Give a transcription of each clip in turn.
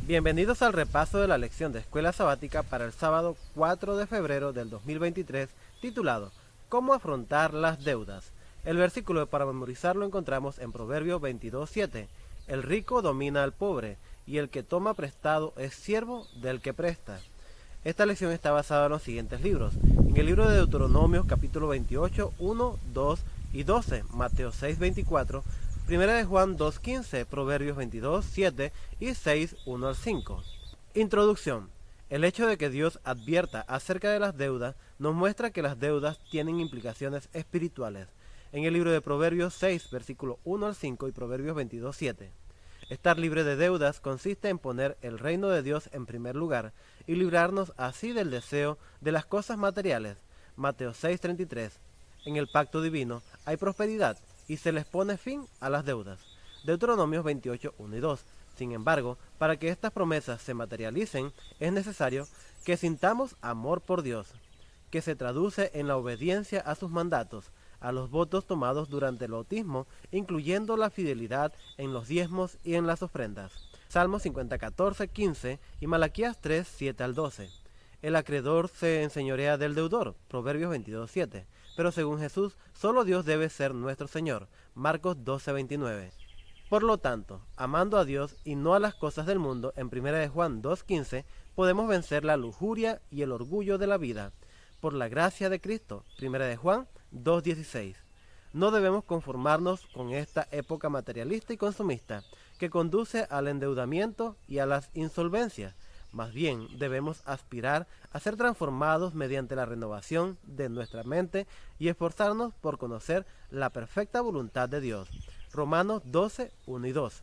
Bienvenidos al repaso de la lección de escuela sabática para el sábado 4 de febrero del 2023, titulado ¿Cómo afrontar las deudas? El versículo para memorizar lo encontramos en Proverbios 22:7. El rico domina al pobre, y el que toma prestado es siervo del que presta. Esta lección está basada en los siguientes libros. En el libro de Deuteronomios, capítulo 28, 1, 2 y 12, Mateo 6:24, Primera de Juan 2:15, Proverbios 22:7 y 6, 1 al 5. Introducción. El hecho de que Dios advierta acerca de las deudas nos muestra que las deudas tienen implicaciones espirituales. En el libro de Proverbios 6, versículo 1 al 5 y Proverbios 22:7. Estar libre de deudas consiste en poner el reino de Dios en primer lugar y librarnos así del deseo de las cosas materiales. Mateo 6:33. En el pacto divino hay prosperidad y se les pone fin a las deudas. Deuteronomios 28, 1 y 2. Sin embargo, para que estas promesas se materialicen, es necesario que sintamos amor por Dios, que se traduce en la obediencia a sus mandatos, a los votos tomados durante el bautismo, incluyendo la fidelidad en los diezmos y en las ofrendas. Salmos 50, 14, 15 y Malaquías 3, 7 al 12. El acreedor se enseñorea del deudor, Proverbios 22, 7. Pero según Jesús, solo Dios debe ser nuestro Señor, Marcos 12, 29. Por lo tanto, amando a Dios y no a las cosas del mundo, en 1 de Juan 2:15, podemos vencer la lujuria y el orgullo de la vida. Por la gracia de Cristo, 1 de Juan 2:16. No debemos conformarnos con esta época materialista y consumista, que conduce al endeudamiento y a las insolvencias. Más bien, debemos aspirar a ser transformados mediante la renovación de nuestra mente y esforzarnos por conocer la perfecta voluntad de Dios. Romanos 12, 1 y 2.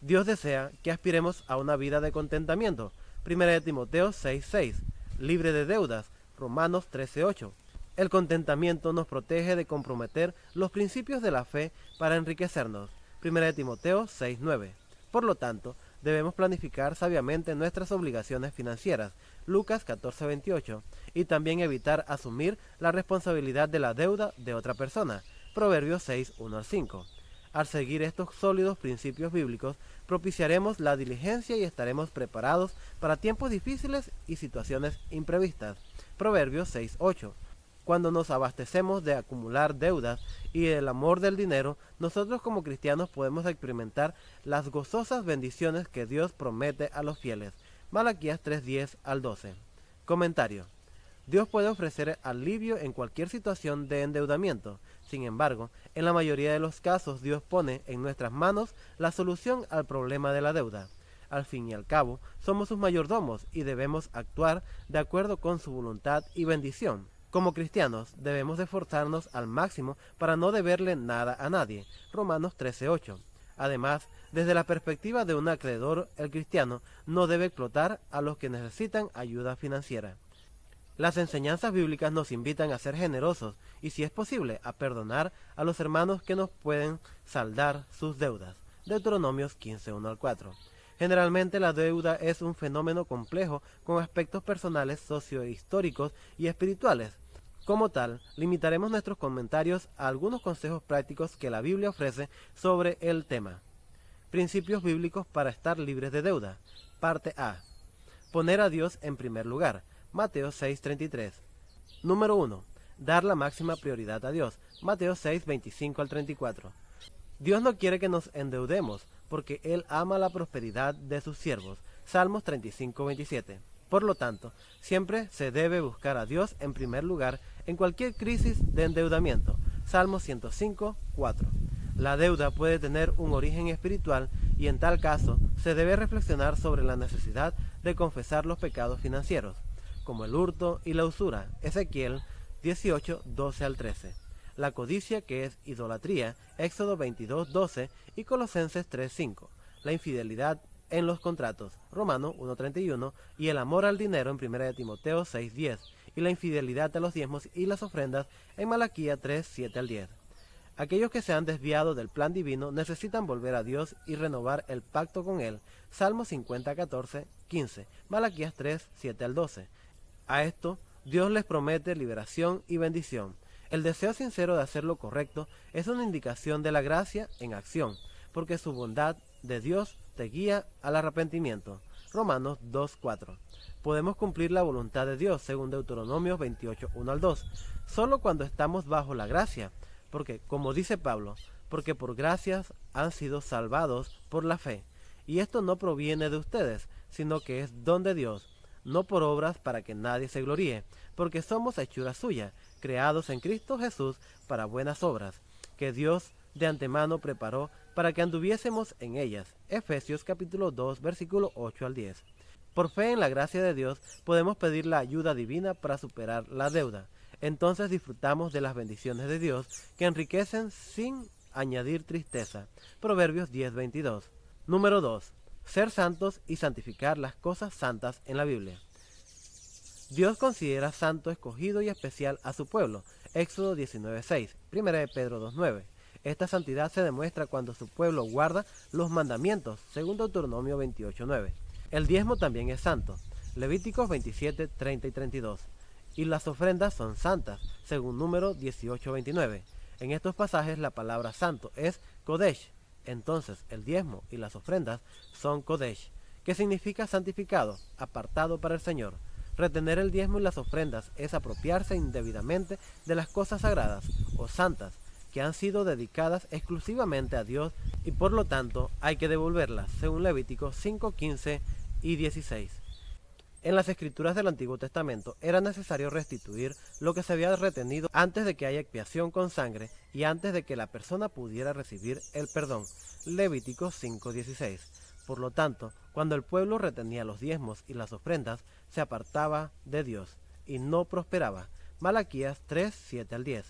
Dios desea que aspiremos a una vida de contentamiento. 1 de Timoteo 6, 6. Libre de deudas. Romanos 13, 8. El contentamiento nos protege de comprometer los principios de la fe para enriquecernos. 1 de Timoteo 6, 9. Por lo tanto, debemos planificar sabiamente nuestras obligaciones financieras, Lucas 14, 28, y también evitar asumir la responsabilidad de la deuda de otra persona, Proverbios 6, 1 al 5. Al seguir estos sólidos principios bíblicos, propiciaremos la diligencia y estaremos preparados para tiempos difíciles y situaciones imprevistas, Proverbios 6, 8. Cuando nos abastecemos de acumular deudas y el amor del dinero, nosotros como cristianos podemos experimentar las gozosas bendiciones que Dios promete a los fieles. Malaquías 3:10 al 12. Comentario. Dios puede ofrecer alivio en cualquier situación de endeudamiento. Sin embargo, en la mayoría de los casos Dios pone en nuestras manos la solución al problema de la deuda. Al fin y al cabo, somos sus mayordomos y debemos actuar de acuerdo con su voluntad y bendición. Como cristianos, debemos esforzarnos al máximo para no deberle nada a nadie. Romanos 13:8. Además, desde la perspectiva de un acreedor, el cristiano no debe explotar a los que necesitan ayuda financiera. Las enseñanzas bíblicas nos invitan a ser generosos y, si es posible, a perdonar a los hermanos que nos pueden saldar sus deudas. Deuteronomios 15, 1 al 4. Generalmente la deuda es un fenómeno complejo con aspectos personales, sociohistóricos y espirituales. Como tal, limitaremos nuestros comentarios a algunos consejos prácticos que la Biblia ofrece sobre el tema. Principios bíblicos para estar libres de deuda. Parte A. Poner a Dios en primer lugar. Mateo 6:33. Número 1. Dar la máxima prioridad a Dios. Mateo 6:25 al 34. Dios no quiere que nos endeudemos, porque Él ama la prosperidad de sus siervos. Salmos 35:27. Por lo tanto, siempre se debe buscar a Dios en primer lugar en cualquier crisis de endeudamiento. Salmos 105:4. La deuda puede tener un origen espiritual y en tal caso se debe reflexionar sobre la necesidad de confesar los pecados financieros, como el hurto y la usura. Ezequiel 18, 12 al 13. La codicia, que es idolatría, Éxodo 22, 12 y Colosenses 3, 5. La infidelidad en los contratos, Romano 1:31, y el amor al dinero en 1 de Timoteo 6:10, y la infidelidad a los diezmos y las ofrendas en Malaquía 3:7 al 10. Aquellos que se han desviado del plan divino necesitan volver a Dios y renovar el pacto con Él, Salmos 50, 14, 15, Malaquías 3:7 al 12. A esto, Dios les promete liberación y bendición. El deseo sincero de hacer lo correcto es una indicación de la gracia en acción, porque su bondad de Dios te guía al arrepentimiento. Romanos 2:4. Podemos cumplir la voluntad de Dios según Deuteronomio 28:1-2, solo cuando estamos bajo la gracia, porque, como dice Pablo, porque por gracias han sido salvados por la fe. Y esto no proviene de ustedes, sino que es don de Dios, no por obras para que nadie se gloríe, porque somos hechura suya, creados en Cristo Jesús para buenas obras, que Dios de antemano preparó para que anduviésemos en ellas. Efesios capítulo 2, versículo 8-10. Por fe en la gracia de Dios podemos pedir la ayuda divina para superar la deuda. Entonces disfrutamos de las bendiciones de Dios que enriquecen sin añadir tristeza. Proverbios 10:22. Número 2. Ser santos y santificar las cosas santas en la Biblia. Dios considera santo, escogido y especial a su pueblo. Éxodo 19:6, 1 de Pedro 2:9. Esta santidad se demuestra cuando su pueblo guarda los mandamientos, según Deuteronomio 28:9. El diezmo también es santo, Levíticos 27:30 y 32. Y las ofrendas son santas, según Número 18:29. En estos pasajes la palabra santo es Kodesh. Entonces el diezmo y las ofrendas son Kodesh, que significa santificado, apartado para el Señor. Retener el diezmo y las ofrendas es apropiarse indebidamente de las cosas sagradas o santas que han sido dedicadas exclusivamente a Dios y por lo tanto hay que devolverlas, según Levíticos 5:15 y 16. En las escrituras del Antiguo Testamento era necesario restituir lo que se había retenido antes de que haya expiación con sangre y antes de que la persona pudiera recibir el perdón. Levíticos 5:16. Por lo tanto, cuando el pueblo retenía los diezmos y las ofrendas, se apartaba de Dios y no prosperaba. Malaquías 3:7-10.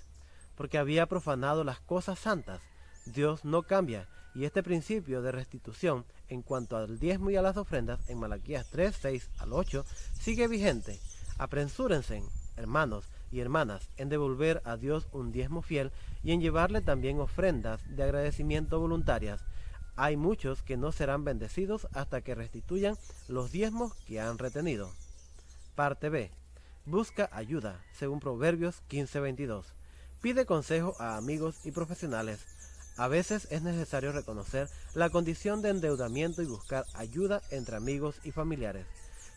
Porque había profanado las cosas santas. Dios no cambia, y este principio de restitución en cuanto al diezmo y a las ofrendas en Malaquías 3:6-8 sigue vigente. Apresúrense, hermanos y hermanas, en devolver a Dios un diezmo fiel y en llevarle también ofrendas de agradecimiento voluntarias. Hay muchos que no serán bendecidos hasta que restituyan los diezmos que han retenido. Parte B. Busca ayuda, según Proverbios 15:22. Pide consejo a amigos y profesionales. A veces es necesario reconocer la condición de endeudamiento y buscar ayuda entre amigos y familiares.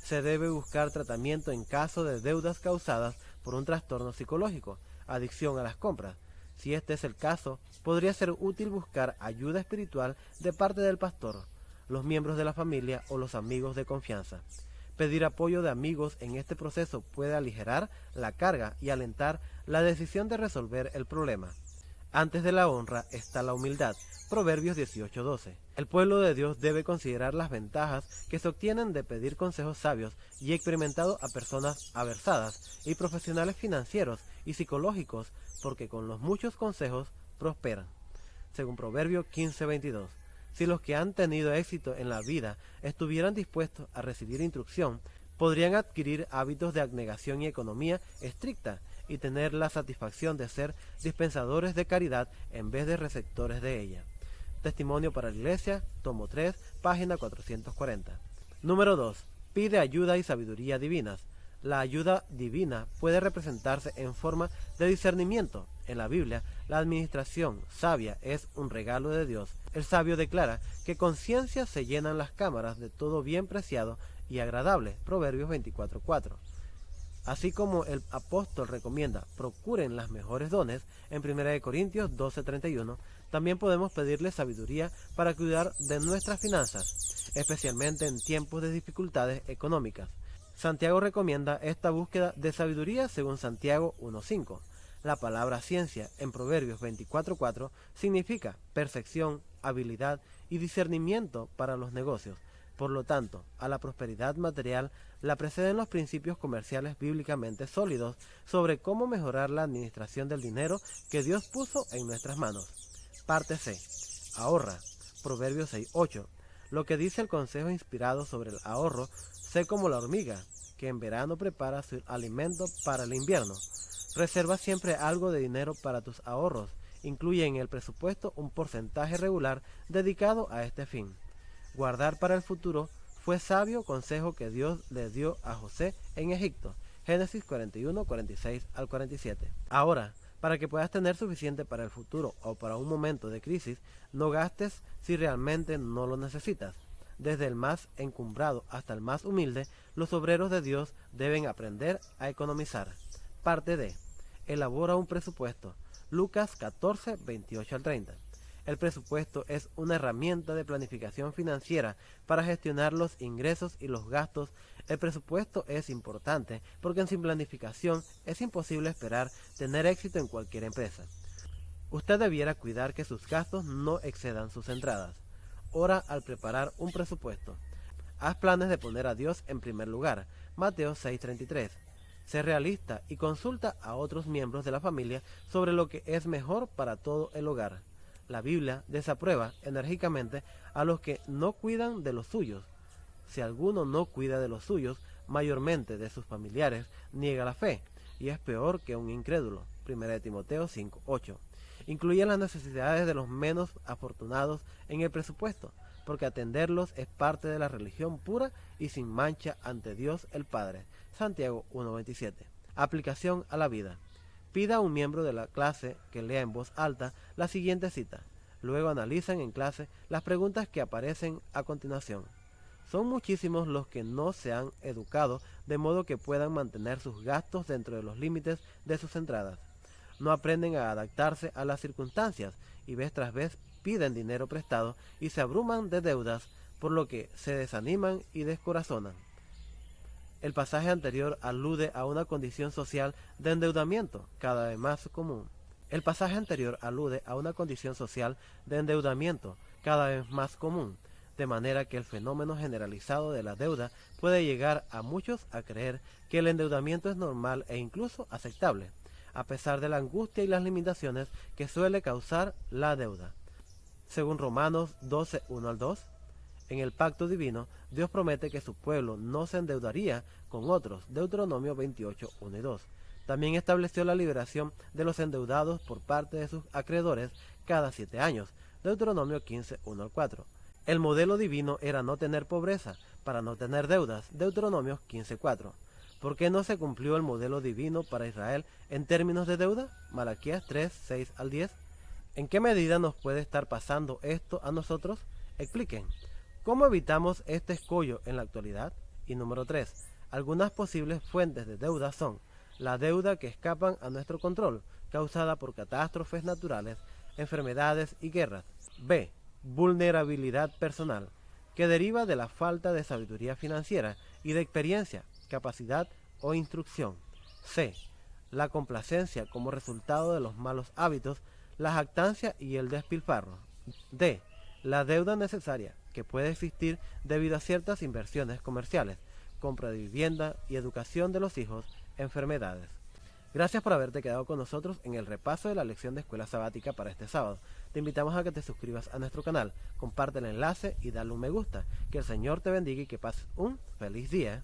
Se debe buscar tratamiento en caso de deudas causadas por un trastorno psicológico, adicción a las compras. Si este es el caso, podría ser útil buscar ayuda espiritual de parte del pastor, los miembros de la familia o los amigos de confianza. Pedir apoyo de amigos en este proceso puede aligerar la carga y alentar la decisión de resolver el problema. Antes de la honra está la humildad. Proverbios 18:12. El pueblo de Dios debe considerar las ventajas que se obtienen de pedir consejos sabios y experimentados a personas aversadas y profesionales financieros y psicológicos, porque con los muchos consejos prosperan. Según Proverbios 15:22. Si los que han tenido éxito en la vida estuvieran dispuestos a recibir instrucción, podrían adquirir hábitos de abnegación y economía estricta y tener la satisfacción de ser dispensadores de caridad en vez de receptores de ella. Testimonio para la Iglesia, tomo 3, página 440. Número 2. Pide ayuda y sabiduría divinas. La ayuda divina puede representarse en forma de discernimiento. En la Biblia, la administración sabia es un regalo de Dios. El sabio declara que con ciencia se llenan las cámaras de todo bien preciado y agradable. Proverbios 24:4. Así como el apóstol recomienda procuren las mejores dones en 1 Corintios 12:31, también podemos pedirle sabiduría para cuidar de nuestras finanzas, especialmente en tiempos de dificultades económicas. Santiago recomienda esta búsqueda de sabiduría según Santiago 1:5. La palabra ciencia en Proverbios 24:4 significa percepción, habilidad y discernimiento para los negocios. Por lo tanto, a la prosperidad material la preceden los principios comerciales bíblicamente sólidos sobre cómo mejorar la administración del dinero que Dios puso en nuestras manos. Parte C. Ahorra. Proverbios 6:8. Lo que dice el consejo inspirado sobre el ahorro: sé como la hormiga, que en verano prepara su alimento para el invierno. Reserva siempre algo de dinero para tus ahorros. Incluye en el presupuesto un porcentaje regular dedicado a este fin. Guardar para el futuro fue sabio consejo que Dios le dio a José en Egipto. Génesis 41:46-47. Ahora, para que puedas tener suficiente para el futuro o para un momento de crisis, no gastes si realmente no lo necesitas. Desde el más encumbrado hasta el más humilde, los obreros de Dios deben aprender a economizar. Parte D. Elabora un presupuesto. Lucas 14, 28 al 30. El presupuesto es una herramienta de planificación financiera para gestionar los ingresos y los gastos. El presupuesto es importante porque sin planificación es imposible esperar tener éxito en cualquier empresa. Usted debiera cuidar que sus gastos no excedan sus entradas. Ora al preparar un presupuesto. Haz planes de poner a Dios en primer lugar. Mateo 6:33. Sé realista y consulta a otros miembros de la familia sobre lo que es mejor para todo el hogar. La Biblia desaprueba enérgicamente a los que no cuidan de los suyos. Si alguno no cuida de los suyos, mayormente de sus familiares, niega la fe, y es peor que un incrédulo. 1 Timoteo 5:8. Incluye las necesidades de los menos afortunados en el presupuesto, porque atenderlos es parte de la religión pura y sin mancha ante Dios el Padre. Santiago 1:27. Aplicación a la vida. Pida a un miembro de la clase que lea en voz alta la siguiente cita. Luego analicen en clase las preguntas que aparecen a continuación. Son muchísimos los que no se han educado de modo que puedan mantener sus gastos dentro de los límites de sus entradas. No aprenden a adaptarse a las circunstancias y vez tras vez piden dinero prestado y se abruman de deudas, por lo que se desaniman y descorazonan. El pasaje anterior alude a una condición social de endeudamiento cada vez más común. De manera que el fenómeno generalizado de la deuda puede llegar a muchos a creer que el endeudamiento es normal e incluso aceptable, a pesar de la angustia y las limitaciones que suele causar la deuda. Según Romanos 12, 1 al 2, en el pacto divino, Dios promete que su pueblo no se endeudaría con otros. Deuteronomio 28, 1 y 2. También estableció la liberación de los endeudados por parte de sus acreedores cada 7 años. Deuteronomio 15, 1 al 4. El modelo divino era no tener pobreza para no tener deudas. Deuteronomio 15, 4. ¿Por qué no se cumplió el modelo divino para Israel en términos de deuda? Malaquías 3, 6 al 10. ¿En qué medida nos puede estar pasando esto a nosotros? Expliquen. ¿Cómo evitamos este escollo en la actualidad? Y número 3. Algunas posibles fuentes de deuda son la deuda que escapan a nuestro control, causada por catástrofes naturales, enfermedades y guerras. B. Vulnerabilidad personal, que deriva de la falta de sabiduría financiera y de experiencia, capacidad o instrucción. C. La complacencia como resultado de los malos hábitos, la jactancia y el despilfarro. D. La deuda necesaria, que puede existir debido a ciertas inversiones comerciales, compra de vivienda y educación de los hijos, enfermedades. Gracias por haberte quedado con nosotros en el repaso de la lección de escuela sabática para este sábado. Te invitamos a que te suscribas a nuestro canal, comparte el enlace y dale un me gusta. Que el Señor te bendiga y que pases un feliz día.